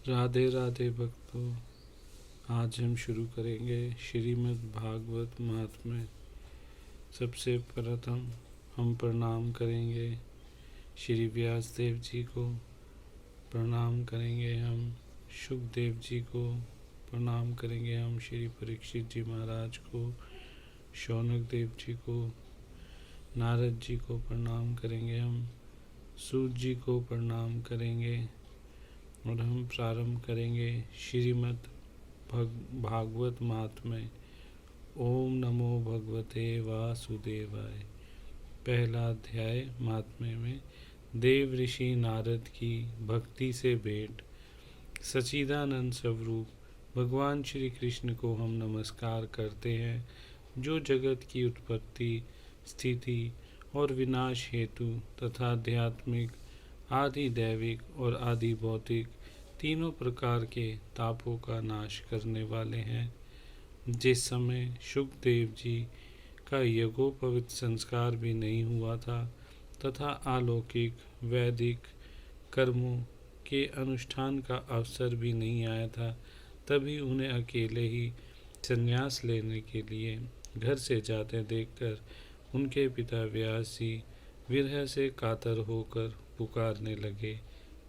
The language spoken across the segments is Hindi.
राधे राधे भक्तों। आज हम शुरू करेंगे श्रीमद् भागवत महात्म्य। सबसे प्रथम हम प्रणाम करेंगे श्री व्यास देव जी को, प्रणाम करेंगे हम शुकदेव जी को, प्रणाम करेंगे हम श्री परीक्षित जी महाराज को, शौनक देव जी को, नारद जी को प्रणाम करेंगे हम, सूत जी को प्रणाम करेंगे। और हम प्रारंभ करेंगे श्रीमद् भागवत महात्म्य। ओम नमो भगवते वासुदेवाय। पहला अध्याय महात्म्य में देव ऋषि नारद की भक्ति से भेंट। सच्चिदानंद स्वरूप भगवान श्री कृष्ण को हम नमस्कार करते हैं, जो जगत की उत्पत्ति, स्थिति और विनाश हेतु तथा आध्यात्मिक, आदि दैविक और आदि भौतिक तीनों प्रकार के तापों का नाश करने वाले हैं। जिस समय शुकदेव जी का यज्ञोपवीत संस्कार भी नहीं हुआ था तथा अलौकिक वैदिक कर्मों के अनुष्ठान का अवसर भी नहीं आया था, तभी उन्हें अकेले ही संन्यास लेने के लिए घर से जाते देखकर उनके पिता व्यास जी विरह से कातर होकर पुकारने लगे,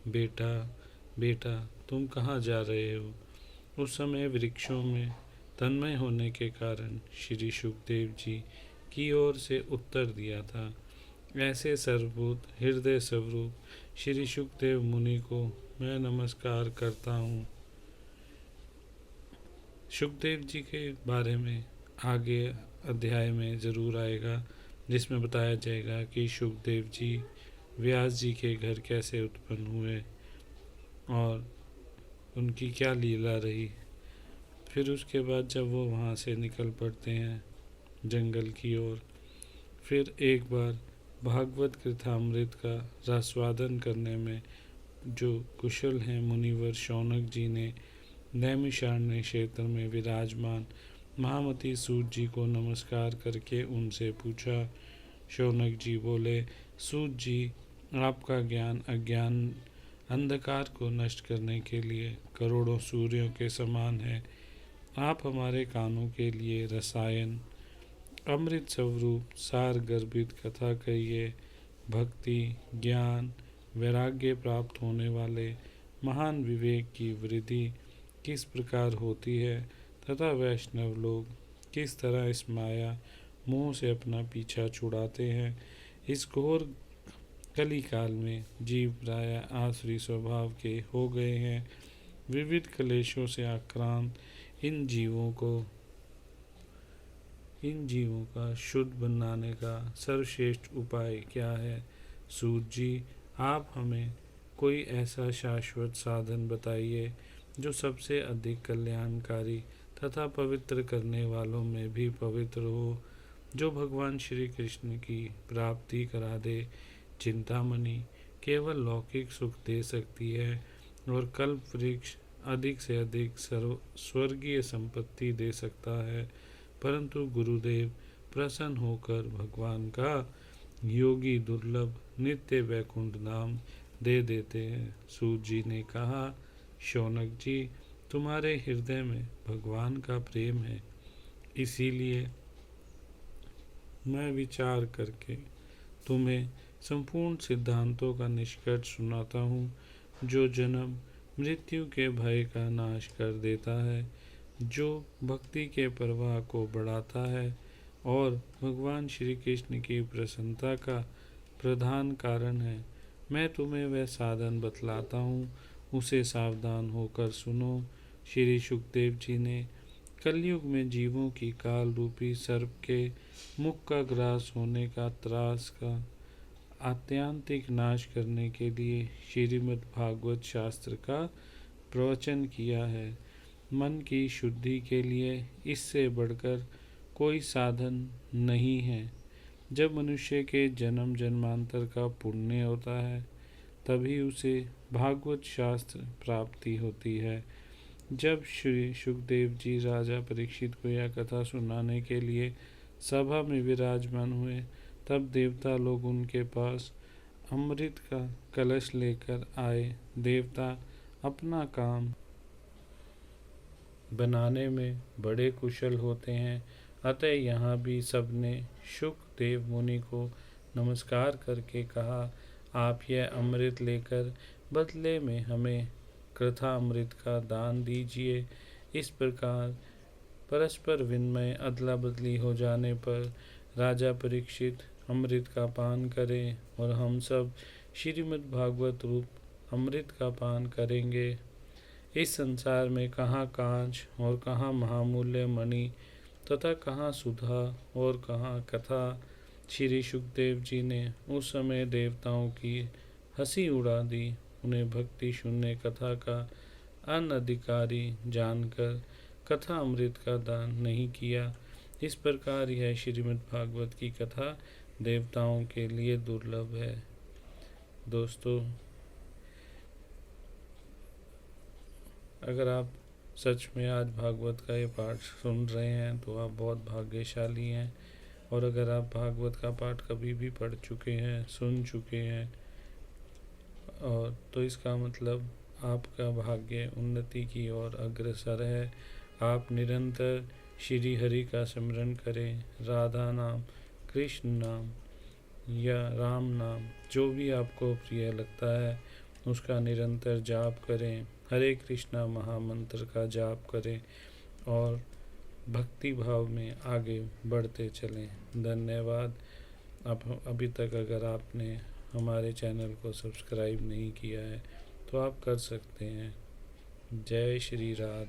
बेटा बेटा तुम कहाँ जा रहे हो। उस समय वृक्षों में तन्मय होने के कारण श्री शुकदेव जी की ओर से उत्तर दिया था। ऐसे सर्वभूत हृदय स्वरूप श्री शुकदेव मुनि को मैं नमस्कार करता हूँ। शुकदेव जी के बारे में आगे अध्याय में ज़रूर आएगा, जिसमें बताया जाएगा कि शुकदेव जी व्यास जी के घर कैसे उत्पन्न हुए और उनकी क्या लीला रही। फिर उसके बाद जब वो वहाँ से निकल पड़ते हैं जंगल की ओर, फिर एक बार भागवत कृतामृत का रसवादन करने में जो कुशल हैं मुनिवर शौनक जी ने नैमिषारण्य क्षेत्र में विराजमान महामती सूत जी को नमस्कार करके उनसे पूछा। शौनक जी बोले, सूत जी, आपका ज्ञान अज्ञान अंधकार को नष्ट करने के लिए करोड़ों सूर्यों के समान है। आप हमारे कानों के लिए रसायन अमृत स्वरूप सार गर्भित कथा कहिए। भक्ति ज्ञान वैराग्य प्राप्त होने वाले महान विवेक की वृद्धि किस प्रकार होती है तथा वैष्णव लोग किस तरह इस माया मोह से अपना पीछा छुड़ाते हैं। इस घोर कली काल में जीव प्राय आसुरी स्वभाव के हो गए हैं। विविध क्लेशों से आक्रांत इन जीवों का शुद्ध बनाने का सर्वश्रेष्ठ उपाय क्या है। सूत जी, आप हमें कोई ऐसा शाश्वत साधन बताइए जो सबसे अधिक कल्याणकारी तथा पवित्र करने वालों में भी पवित्र हो, जो भगवान श्री कृष्ण की प्राप्ति करा दे। चिंतामणि केवल लौकिक सुख दे सकती है और कल्प वृक्ष अधिक से अधिक स्वर्गीय संपत्ति दे सकता है, परंतु गुरुदेव प्रसन्न होकर भगवान का योगी दुर्लभ नित्य वैकुंठ नाम दे देते हैं। सूत जी ने कहा, शौनक जी, तुम्हारे हृदय में भगवान का प्रेम है, इसीलिए मैं विचार करके तुम्हें संपूर्ण सिद्धांतों का निष्कर्ष सुनाता हूँ, जो जन्म मृत्यु के भय का नाश कर देता है, जो भक्ति के प्रवाह को बढ़ाता है और भगवान श्री कृष्ण की प्रसन्नता का प्रधान कारण है। मैं तुम्हें वह साधन बतलाता हूँ, उसे सावधान होकर सुनो। श्री शुकदेव जी ने कलयुग में जीवों की काल रूपी सर्प के मुख का ग्रास होने का त्रास का आत्यांतिक नाश करने के लिए श्रीमद् भागवत शास्त्र का प्रवचन किया है। मन की शुद्धि के लिए इससे बढ़कर कोई साधन नहीं है। जब मनुष्य के जन्म जन्मांतर का पुण्य होता है, तभी उसे भागवत शास्त्र प्राप्ति होती है। जब श्री शुकदेव जी राजा परीक्षित को यह कथा सुनाने के लिए सभा में विराजमान हुए, तब देवता लोग उनके पास अमृत का कलश लेकर आए। देवता अपना काम बनाने में बड़े कुशल होते हैं। अतः यहाँ भी सबने शुकदेव मुनि को नमस्कार करके कहा, आप यह अमृत लेकर बदले में हमें कृथा अमृत का दान दीजिए। इस प्रकार परस्पर विनिमय अदला बदली हो जाने पर राजा परीक्षित अमृत का पान करें और हम सब श्रीमद् भागवत रूप अमृत का पान करेंगे। इस संसार में कहाँ कांच और कहाँ महामूल्य मणि तथा कहाँ सुधा और कहाँ कथा। श्री सुखदेव जी ने उस समय देवताओं की हंसी उड़ा दी। उन्हें भक्ति शून्य कथा का अनधिकारी जानकर कथा अमृत का दान नहीं किया। इस प्रकार यह श्रीमद् भागवत की कथा देवताओं के लिए दुर्लभ है। दोस्तों, अगर आप सच में आज भागवत का ये पाठ सुन रहे हैं तो आप बहुत भाग्यशाली हैं। और अगर आप भागवत का पाठ कभी भी पढ़ चुके हैं, सुन चुके हैं, और तो इसका मतलब आपका भाग्य उन्नति की ओर अग्रसर है। आप निरंतर श्री हरि का स्मरण करें। राधा नाम, कृष्ण नाम या राम नाम, जो भी आपको प्रिय लगता है उसका निरंतर जाप करें। हरे कृष्णा महामंत्र का जाप करें और भक्ति भाव में आगे बढ़ते चलें। धन्यवाद। अभी तक अगर आपने हमारे चैनल को सब्सक्राइब नहीं किया है तो आप कर सकते हैं। जय श्री राधे।